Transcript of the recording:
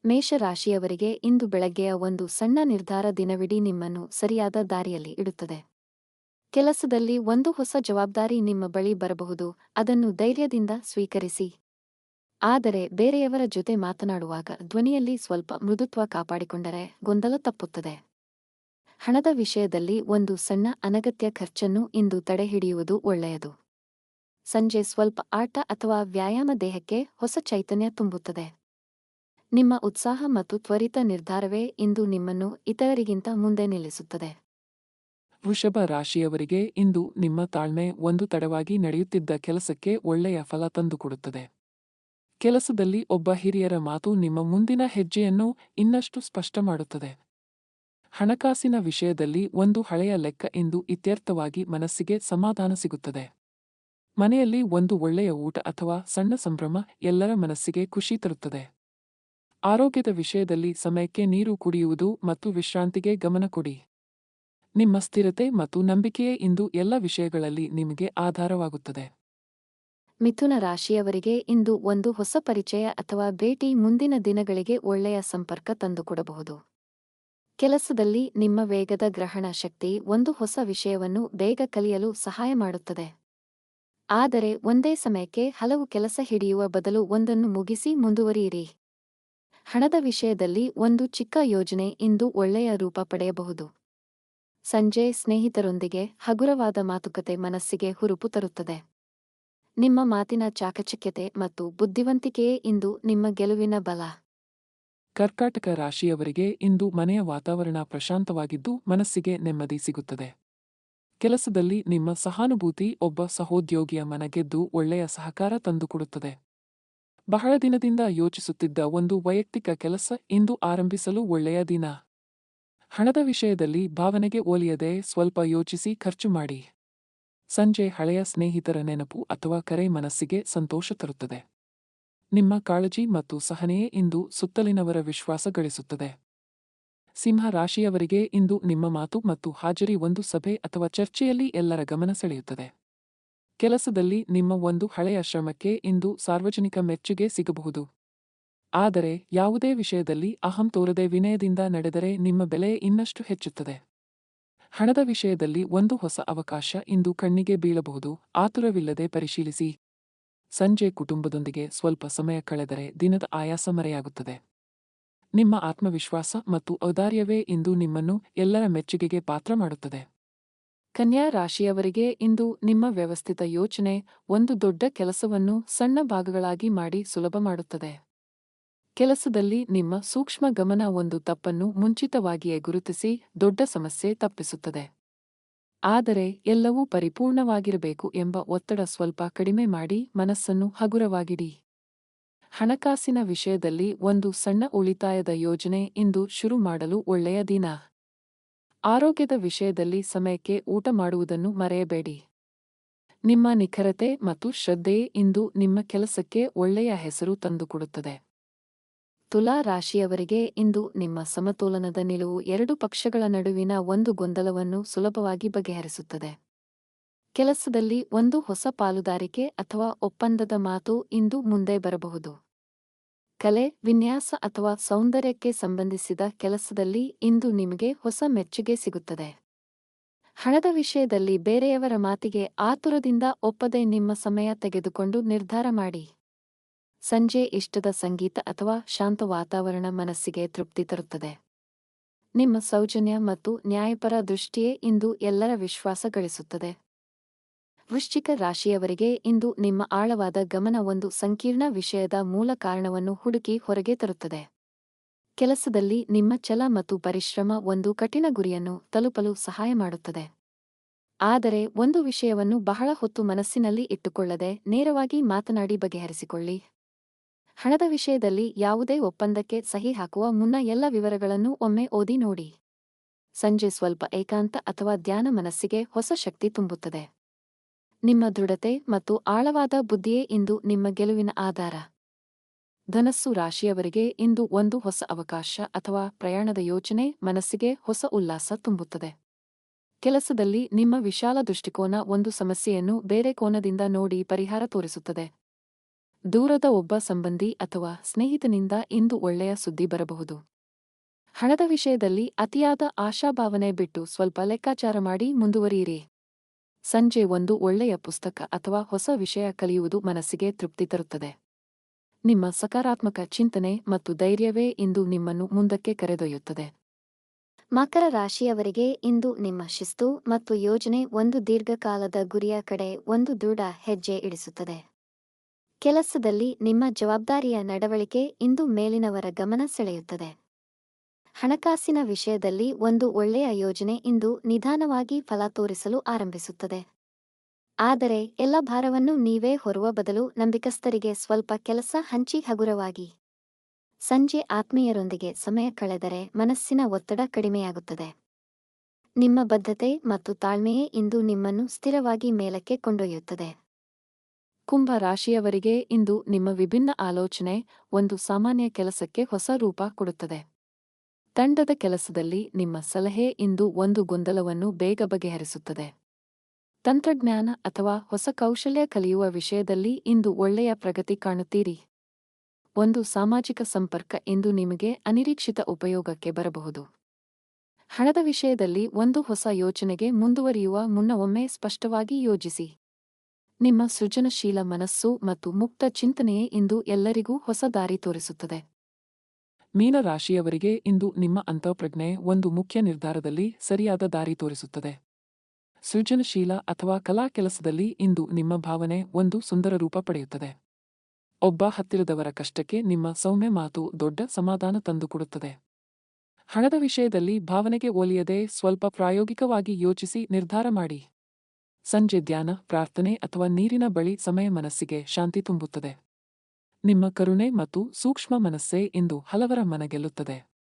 ಮೇಷರಾಶಿಯವರಿಗೆ ಇಂದು ಬೆಳಗ್ಗೆಯ ಒಂದು ಸಣ್ಣ ನಿರ್ಧಾರ ದಿನವಿಡೀ ನಿಮ್ಮನ್ನು ಸರಿಯಾದ ದಾರಿಯಲ್ಲಿ ಇಡುತ್ತದೆ. ಕೆಲಸದಲ್ಲಿ ಒಂದು ಹೊಸ ಜವಾಬ್ದಾರಿ ನಿಮ್ಮ ಬಳಿ ಬರಬಹುದು, ಅದನ್ನು ಧೈರ್ಯದಿಂದ ಸ್ವೀಕರಿಸಿ. ಆದರೆ ಬೇರೆಯವರ ಜೊತೆ ಮಾತನಾಡುವಾಗ ಧ್ವನಿಯಲ್ಲಿ ಸ್ವಲ್ಪ ಮೃದುತ್ವ ಕಾಪಾಡಿಕೊಂಡರೆ ಗೊಂದಲ ತಪ್ಪುತ್ತದೆ. ಹಣದ ವಿಷಯದಲ್ಲಿ ಒಂದು ಸಣ್ಣ ಅನಗತ್ಯ ಖರ್ಚನ್ನು ಇಂದು ತಡೆಹಿಡಿಯುವುದು ಒಳ್ಳೆಯದು. ಸಂಜೆ ಸ್ವಲ್ಪ ಆಟ ಅಥವಾ ವ್ಯಾಯಾಮ ದೇಹಕ್ಕೆ ಹೊಸ ಚೈತನ್ಯ ತುಂಬುತ್ತದೆ. ನಿಮ್ಮ ಉತ್ಸಾಹ ಮತ್ತು ತ್ವರಿತ ನಿರ್ಧಾರವೇ ಇಂದು ನಿಮ್ಮನ್ನು ಇತರರಿಗಿಂತ ಮುಂದೆ ನಿಲ್ಲಿಸುತ್ತದೆ. ವೃಷಭ ರಾಶಿಯವರಿಗೆ ಇಂದು ನಿಮ್ಮ ತಾಳ್ಮೆ ಒಂದು ತಡವಾಗಿ ನಡೆಯುತ್ತಿದ್ದ ಕೆಲಸಕ್ಕೆ ಒಳ್ಳೆಯ ಫಲ ತಂದುಕೊಡುತ್ತದೆ. ಕೆಲಸದಲ್ಲಿ ಒಬ್ಬ ಹಿರಿಯರ ಮಾತು ನಿಮ್ಮ ಮುಂದಿನ ಹೆಜ್ಜೆಯನ್ನು ಇನ್ನಷ್ಟು ಸ್ಪಷ್ಟ ಮಾಡುತ್ತದೆ. ಹಣಕಾಸಿನ ವಿಷಯದಲ್ಲಿ ಒಂದು ಹಳೆಯ ಲೆಕ್ಕ ಇಂದು ಇತ್ಯರ್ಥವಾಗಿ ಮನಸ್ಸಿಗೆ ಸಮಾಧಾನ ಸಿಗುತ್ತದೆ. ಮನೆಯಲ್ಲಿ ಒಂದು ಒಳ್ಳೆಯ ಊಟ ಅಥವಾ ಸಣ್ಣ ಸಂಭ್ರಮ ಎಲ್ಲರ ಮನಸ್ಸಿಗೆ ಖುಷಿ ತರುತ್ತದೆ. ಆರೋಗ್ಯದ ವಿಷಯದಲ್ಲಿ ಸಮಯಕ್ಕೆ ನೀರು ಕುಡಿಯುವುದು ಮತ್ತು ವಿಶ್ರಾಂತಿಗೆ ಗಮನ ಕೊಡಿ. ನಿಮ್ಮ ಸ್ಥಿರತೆ ಮತ್ತು ನಂಬಿಕೆಯೇ ಇಂದು ಎಲ್ಲ ವಿಷಯಗಳಲ್ಲಿ ನಿಮಗೆ ಆಧಾರವಾಗುತ್ತದೆ. ಮಿಥುನ ರಾಶಿಯವರಿಗೆ ಇಂದು ಒಂದು ಹೊಸ ಪರಿಚಯ ಅಥವಾ ಭೇಟಿ ಮುಂದಿನ ದಿನಗಳಿಗೆ ಒಳ್ಳೆಯ ಸಂಪರ್ಕ ತಂದುಕೊಡಬಹುದು. ಕೆಲಸದಲ್ಲಿ ನಿಮ್ಮ ವೇಗದ ಗ್ರಹಣ ಶಕ್ತಿ ಒಂದು ಹೊಸ ವಿಷಯವನ್ನು ಬೇಗ ಕಲಿಯಲು ಸಹಾಯ ಮಾಡುತ್ತದೆ. ಆದರೆ ಒಂದೇ ಸಮಯಕ್ಕೆ ಹಲವು ಕೆಲಸ ಹಿಡಿಯುವ ಬದಲು ಒಂದನ್ನು ಮುಗಿಸಿ ಮುಂದುವರಿಯಿರಿ. ಹಣದ ವಿಷಯದಲ್ಲಿ ಒಂದು ಚಿಕ್ಕ ಯೋಜನೆ ಇಂದು ಒಳ್ಳೆಯ ರೂಪ ಪಡೆಯಬಹುದು. ಸಂಜೆ ಸ್ನೇಹಿತರೊಂದಿಗೆ ಹಗುರವಾದ ಮಾತುಕತೆ ಮನಸ್ಸಿಗೆ ಹುರುಪು ತರುತ್ತದೆ. ನಿಮ್ಮ ಮಾತಿನ ಚಾಕಚಕ್ಯತೆ ಮತ್ತು ಬುದ್ಧಿವಂತಿಕೆಯೇ ಇಂದು ನಿಮ್ಮ ಗೆಲುವಿನ ಬಲ. ಕರ್ಕಾಟಕ ರಾಶಿಯವರಿಗೆ ಇಂದು ಮನೆಯ ವಾತಾವರಣ ಪ್ರಶಾಂತವಾಗಿದ್ದು ಮನಸ್ಸಿಗೆ ನೆಮ್ಮದಿ ಸಿಗುತ್ತದೆ. ಕೆಲಸದಲ್ಲಿ ನಿಮ್ಮ ಸಹಾನುಭೂತಿ ಒಬ್ಬ ಸಹೋದ್ಯೋಗಿಯ ಮನಗೆದ್ದು ಒಳ್ಳೆಯ ಸಹಕಾರ ತಂದುಕೊಡುತ್ತದೆ. ಬಹಳ ದಿನದಿಂದ ಯೋಚಿಸುತ್ತಿದ್ದ ಒಂದು ವೈಯಕ್ತಿಕ ಕೆಲಸ ಇಂದು ಆರಂಭಿಸಲು ಒಳ್ಳೆಯ ದಿನ. ಹಣದ ವಿಷಯದಲ್ಲಿ ಭಾವನೆಗೆ ಒಲಿಯದೆ ಸ್ವಲ್ಪ ಯೋಚಿಸಿ ಖರ್ಚು ಮಾಡಿ. ಸಂಜೆ ಹಳೆಯ ಸ್ನೇಹಿತರ ನೆನಪು ಅಥವಾ ಕರೆ ಮನಸ್ಸಿಗೆ ಸಂತೋಷ ತರುತ್ತದೆ. ನಿಮ್ಮ ಕಾಳಜಿ ಮತ್ತು ಸಹನೆಯೇ ಇಂದು ಸುತ್ತಲಿನವರ ವಿಶ್ವಾಸ ಗಳಿಸುತ್ತದೆ. ಸಿಂಹ ರಾಶಿಯವರಿಗೆ ಇಂದು ನಿಮ್ಮ ಮಾತು ಮತ್ತು ಹಾಜರಿ ಒಂದು ಸಭೆ ಅಥವಾ ಚರ್ಚೆಯಲ್ಲಿ ಎಲ್ಲರ ಗಮನ ಸೆಳೆಯುತ್ತದೆ. ಕೆಲಸದಲ್ಲಿ ನಿಮ್ಮ ಒಂದು ಹಳೆಯ ಶ್ರಮಕ್ಕೆ ಇಂದು ಸಾರ್ವಜನಿಕ ಮೆಚ್ಚುಗೆ ಸಿಗಬಹುದು. ಆದರೆ ಯಾವುದೇ ವಿಷಯದಲ್ಲಿ ಅಹಂ ತೋರದೆ ವಿನಯದಿಂದ ನಡೆದರೆ ನಿಮ್ಮ ಬೆಲೆ ಇನ್ನಷ್ಟು ಹೆಚ್ಚುತ್ತದೆ. ಹಣದ ವಿಷಯದಲ್ಲಿ ಒಂದು ಹೊಸ ಅವಕಾಶ ಇಂದು ಕಣ್ಣಿಗೆ ಬೀಳಬಹುದು, ಆತುರವಿಲ್ಲದೆ ಪರಿಶೀಲಿಸಿ. ಸಂಜೆ ಕುಟುಂಬದೊಂದಿಗೆ ಸ್ವಲ್ಪ ಸಮಯ ಕಳೆದರೆ ದಿನದ ಆಯಾಸ ಮರೆಯಾಗುತ್ತದೆ. ನಿಮ್ಮ ಆತ್ಮವಿಶ್ವಾಸ ಮತ್ತು ಔದಾರ್ಯವೇ ಇಂದು ನಿಮ್ಮನ್ನು ಎಲ್ಲರ ಮೆಚ್ಚುಗೆಗೆ ಪಾತ್ರ ಮಾಡುತ್ತದೆ. ಕನ್ಯಾ ರಾಶಿಯವರಿಗೆ ಇಂದು ನಿಮ್ಮ ವ್ಯವಸ್ಥಿತ ಯೋಚನೆ ಒಂದು ದೊಡ್ಡ ಕೆಲಸವನ್ನು ಸಣ್ಣ ಭಾಗಗಳಾಗಿ ಮಾಡಿ ಸುಲಭ ಮಾಡುತ್ತದೆ. ಕೆಲಸದಲ್ಲಿ ನಿಮ್ಮ ಸೂಕ್ಷ್ಮ ಗಮನ ಒಂದು ತಪ್ಪನ್ನು ಮುಂಚಿತವಾಗಿಯೇ ಗುರುತಿಸಿ ದೊಡ್ಡ ಸಮಸ್ಯೆ ತಪ್ಪಿಸುತ್ತದೆ. ಆದರೆ ಎಲ್ಲವೂ ಪರಿಪೂರ್ಣವಾಗಿರಬೇಕು ಎಂಬ ಒತ್ತಡ ಸ್ವಲ್ಪ ಕಡಿಮೆ ಮಾಡಿ ಮನಸ್ಸನ್ನು ಹಗುರವಾಗಿಡಿ. ಹಣಕಾಸಿನ ವಿಷಯದಲ್ಲಿ ಒಂದು ಸಣ್ಣ ಉಳಿತಾಯದ ಯೋಜನೆ ಇಂದು ಶುರು ಮಾಡಲು ಒಳ್ಳೆಯ ದಿನ. ಆರೋಗ್ಯದ ವಿಷಯದಲ್ಲಿ ಸಮಯಕ್ಕೆ ಊಟ ಮಾಡುವುದನ್ನು ಮರೆಯಬೇಡಿ. ನಿಮ್ಮ ನಿಖರತೆ ಮತ್ತು ಶ್ರದ್ಧೆಯೇ ಇಂದು ನಿಮ್ಮ ಕೆಲಸಕ್ಕೆ ಒಳ್ಳೆಯ ಹೆಸರು ತಂದುಕೊಡುತ್ತದೆ. ತುಲಾ ರಾಶಿಯವರಿಗೆ ಇಂದು ನಿಮ್ಮ ಸಮತೋಲನದ ನಿಲುವು ಎರಡು ಪಕ್ಷಗಳ ನಡುವಿನ ಒಂದು ಗೊಂದಲವನ್ನು ಸುಲಭವಾಗಿ ಬಗೆಹರಿಸುತ್ತದೆ. ಕೆಲಸದಲ್ಲಿ ಒಂದು ಹೊಸ ಪಾಲುದಾರಿಕೆ ಅಥವಾ ಒಪ್ಪಂದದ ಮಾತು ಇಂದು ಮುಂದೆ ಬರಬಹುದು. ಕಲೆ, ವಿನ್ಯಾಸ ಅಥವಾ ಸೌಂದರ್ಯಕ್ಕೆ ಸಂಬಂಧಿಸಿದ ಕೆಲಸದಲ್ಲಿ ಇಂದು ನಿಮಗೆ ಹೊಸ ಮೆಚ್ಚುಗೆ ಸಿಗುತ್ತದೆ. ಹಣದ ವಿಷಯದಲ್ಲಿ ಬೇರೆಯವರ ಮಾತಿಗೆ ಆತುರದಿಂದ ಒಪ್ಪದೆ ನಿಮ್ಮ ಸಮಯ ತೆಗೆದುಕೊಂಡು ನಿರ್ಧಾರ ಮಾಡಿ. ಸಂಜೆ ಇಷ್ಟದ ಸಂಗೀತ ಅಥವಾ ಶಾಂತ ವಾತಾವರಣ ಮನಸ್ಸಿಗೆ ತೃಪ್ತಿ ತರುತ್ತದೆ. ನಿಮ್ಮ ಸೌಜನ್ಯ ಮತ್ತು ನ್ಯಾಯಪರ ದೃಷ್ಟಿಯೇ ಇಂದು ಎಲ್ಲರ ವಿಶ್ವಾಸ ಗಳಿಸುತ್ತದೆ. ವೃಶ್ಚಿಕ ರಾಶಿಯವರಿಗೆ ಇಂದು ನಿಮ್ಮ ಆಳವಾದ ಗಮನ ಒಂದು ಸಂಕೀರ್ಣ ವಿಷಯದ ಮೂಲ ಕಾರಣವನ್ನು ಹುಡುಕಿ ಹೊರಗೆ ತರುತ್ತದೆ. ಕೆಲಸದಲ್ಲಿ ನಿಮ್ಮ ಛಲ ಮತ್ತು ಪರಿಶ್ರಮ ಒಂದು ಕಠಿಣ ಗುರಿಯನ್ನು ತಲುಪಲು ಸಹಾಯ ಮಾಡುತ್ತದೆ. ಆದರೆ ಒಂದು ವಿಷಯವನ್ನು ಬಹಳ ಹೊತ್ತು ಮನಸ್ಸಿನಲ್ಲಿ ಇಟ್ಟುಕೊಳ್ಳದೆ ನೇರವಾಗಿ ಮಾತನಾಡಿ ಬಗೆಹರಿಸಿಕೊಳ್ಳಿ. ಹಣದ ವಿಷಯದಲ್ಲಿ ಯಾವುದೇ ಒಪ್ಪಂದಕ್ಕೆ ಸಹಿ ಹಾಕುವ ಮುನ್ನ ಎಲ್ಲ ವಿವರಗಳನ್ನು ಒಮ್ಮೆ ಓದಿ ನೋಡಿ. ಸಂಜೆ ಸ್ವಲ್ಪ ಏಕಾಂತ ಅಥವಾ ಧ್ಯಾನ ಮನಸ್ಸಿಗೆ ಹೊಸ ಶಕ್ತಿ ತುಂಬುತ್ತದೆ. ನಿಮ್ಮ ದೃಢತೆ ಮತ್ತು ಆಳವಾದ ಬುದ್ಧಿಯೇ ಇಂದು ನಿಮ್ಮ ಗೆಲುವಿನ ಆಧಾರ. ಧನಸ್ಸು ರಾಶಿಯವರಿಗೆ ಇಂದು ಒಂದು ಹೊಸ ಅವಕಾಶ ಅಥವಾ ಪ್ರಯಾಣದ ಯೋಚನೆ ಮನಸ್ಸಿಗೆ ಹೊಸ ಉಲ್ಲಾಸ ತುಂಬುತ್ತದೆ. ಕೆಲಸದಲ್ಲಿ ನಿಮ್ಮ ವಿಶಾಲ ದೃಷ್ಟಿಕೋನ ಒಂದು ಸಮಸ್ಯೆಯನ್ನು ಬೇರೆ ಕೋನದಿಂದ ನೋಡಿ ಪರಿಹಾರ ತೋರಿಸುತ್ತದೆ. ದೂರದ ಒಬ್ಬ ಸಂಬಂಧಿ ಅಥವಾ ಸ್ನೇಹಿತನಿಂದ ಇಂದು ಒಳ್ಳೆಯ ಸುದ್ದಿ ಬರಬಹುದು. ಹಣದ ವಿಷಯದಲ್ಲಿ ಅತಿಯಾದ ಆಶಾಭಾವನೆ ಬಿಟ್ಟು ಸ್ವಲ್ಪ ಲೆಕ್ಕಾಚಾರ ಮಾಡಿ ಮುಂದುವರಿಯಿರಿ. ಸಂಜೆ ಒಂದು ಒಳ್ಳೆಯ ಪುಸ್ತಕ ಅಥವಾ ಹೊಸ ವಿಷಯ ಕಲಿಯುವುದು ಮನಸ್ಸಿಗೆ ತೃಪ್ತಿ ತರುತ್ತದೆ. ನಿಮ್ಮ ಸಕಾರಾತ್ಮಕ ಚಿಂತನೆ ಮತ್ತು ಧೈರ್ಯವೇ ಇಂದು ನಿಮ್ಮನ್ನು ಮುಂದಕ್ಕೆ ಕರೆದೊಯ್ಯುತ್ತದೆ. ಮಕರ ರಾಶಿಯವರಿಗೆ ಇಂದು ನಿಮ್ಮ ಶಿಸ್ತು ಮತ್ತು ಯೋಜನೆ ಒಂದು ದೀರ್ಘಕಾಲದ ಗುರಿಯ ಕಡೆ ಒಂದು ದೃಢ ಹೆಜ್ಜೆ ಇಡಿಸುತ್ತದೆ. ಕೆಲಸದಲ್ಲಿ ನಿಮ್ಮ ಜವಾಬ್ದಾರಿಯ ನಡವಳಿಕೆ ಇಂದು ಮೇಲಿನವರ ಗಮನ ಸೆಳೆಯುತ್ತದೆ. ಹಣಕಾಸಿನ ವಿಷಯದಲ್ಲಿ ಒಂದು ಒಳ್ಳೆಯ ಯೋಜನೆ ಇಂದು ನಿಧಾನವಾಗಿ ಫಲ ತೋರಿಸಲು ಆರಂಭಿಸುತ್ತದೆ. ಆದರೆ ಎಲ್ಲ ಭಾರವನ್ನು ನೀವೇ ಹೊರುವ ಬದಲು ನಂಬಿಕಸ್ಥರಿಗೆ ಸ್ವಲ್ಪ ಕೆಲಸ ಹಂಚಿ ಹಗುರವಾಗಿ. ಸಂಜೆ ಆತ್ಮೀಯರೊಂದಿಗೆ ಸಮಯ ಕಳೆದರೆ ಮನಸ್ಸಿನ ಒತ್ತಡ ಕಡಿಮೆಯಾಗುತ್ತದೆ. ನಿಮ್ಮ ಬದ್ಧತೆ ಮತ್ತು ತಾಳ್ಮೆಯೇ ಇಂದು ನಿಮ್ಮನ್ನು ಸ್ಥಿರವಾಗಿ ಮೇಲಕ್ಕೆ ಕೊಂಡೊಯ್ಯುತ್ತದೆ. ಕುಂಭ ರಾಶಿಯವರಿಗೆ ಇಂದು ನಿಮ್ಮ ವಿಭಿನ್ನ ಆಲೋಚನೆ ಒಂದು ಸಾಮಾನ್ಯ ಕೆಲಸಕ್ಕೆ ಹೊಸ ರೂಪ ಕೊಡುತ್ತದೆ. ತಂಡದ ಕೆಲಸದಲ್ಲಿ ನಿಮ್ಮ ಸಲಹೆ ಇಂದು ಒಂದು ಗೊಂದಲವನ್ನು ಬೇಗ ಬಗೆಹರಿಸುತ್ತದೆ. ತಂತ್ರಜ್ಞಾನ ಅಥವಾ ಹೊಸ ಕೌಶಲ್ಯ ಕಲಿಯುವ ವಿಷಯದಲ್ಲಿ ಇಂದು ಒಳ್ಳೆಯ ಪ್ರಗತಿ ಕಾಣುತ್ತೀರಿ. ಒಂದು ಸಾಮಾಜಿಕ ಸಂಪರ್ಕ ಇಂದು ನಿಮಗೆ ಅನಿರೀಕ್ಷಿತ ಉಪಯೋಗಕ್ಕೆ ಬರಬಹುದು. ಹಣದ ವಿಷಯದಲ್ಲಿ ಒಂದು ಹೊಸ ಯೋಚನೆಗೆ ಮುಂದುವರಿಯುವ ಮುನ್ನ ಒಮ್ಮೆ ಸ್ಪಷ್ಟವಾಗಿ ಯೋಜಿಸಿ. ನಿಮ್ಮ ಸೃಜನಶೀಲ ಮನಸ್ಸು ಮತ್ತು ಮುಕ್ತ ಚಿಂತನೆಯೇ ಇಂದು ಎಲ್ಲರಿಗೂ ಹೊಸ ದಾರಿ ತೋರಿಸುತ್ತದೆ. ಮೀನ ರಾಶಿಯವರಿಗೆ ಇಂದು ನಿಮ್ಮ ಅಂತಃಪ್ರಜ್ಞೆ ಒಂದು ಮುಖ್ಯ ನಿರ್ಧಾರದಲ್ಲಿ ಸರಿಯಾದ ದಾರಿ ತೋರಿಸುತ್ತದೆ. ಸೃಜನಶೀಲ ಅಥವಾ ಕಲಾ ಕೆಲಸದಲ್ಲಿ ಇಂದು ನಿಮ್ಮ ಭಾವನೆ ಒಂದು ಸುಂದರ ರೂಪ ಪಡೆಯುತ್ತದೆ. ಒಬ್ಬ ಹತ್ತಿರದವರ ಕಷ್ಟಕ್ಕೆ ನಿಮ್ಮ ಸೌಮ್ಯ ಮಾತು ದೊಡ್ಡ ಸಮಾಧಾನ ತಂದುಕೊಡುತ್ತದೆ. ಹಣದ ವಿಷಯದಲ್ಲಿ ಭಾವನೆಗೆ ಒಲಿಯದೆ ಸ್ವಲ್ಪ ಪ್ರಾಯೋಗಿಕವಾಗಿ ಯೋಚಿಸಿ ನಿರ್ಧಾರ ಮಾಡಿ. ಸಂಜೆ ಧ್ಯಾನ, ಪ್ರಾರ್ಥನೆ ಅಥವಾ ನೀರಿನ ಬಳಿ ಸಮಯ ಮನಸ್ಸಿಗೆ ಶಾಂತಿ ತುಂಬುತ್ತದೆ. ನಿಮ್ಮ ಕರುಣೆ ಮತ್ತು ಸೂಕ್ಷ್ಮ ಮನಸ್ಸೇ ಇಂದು ಹಲವರ ಮನ ಗೆಲ್ಲುತ್ತದೆ.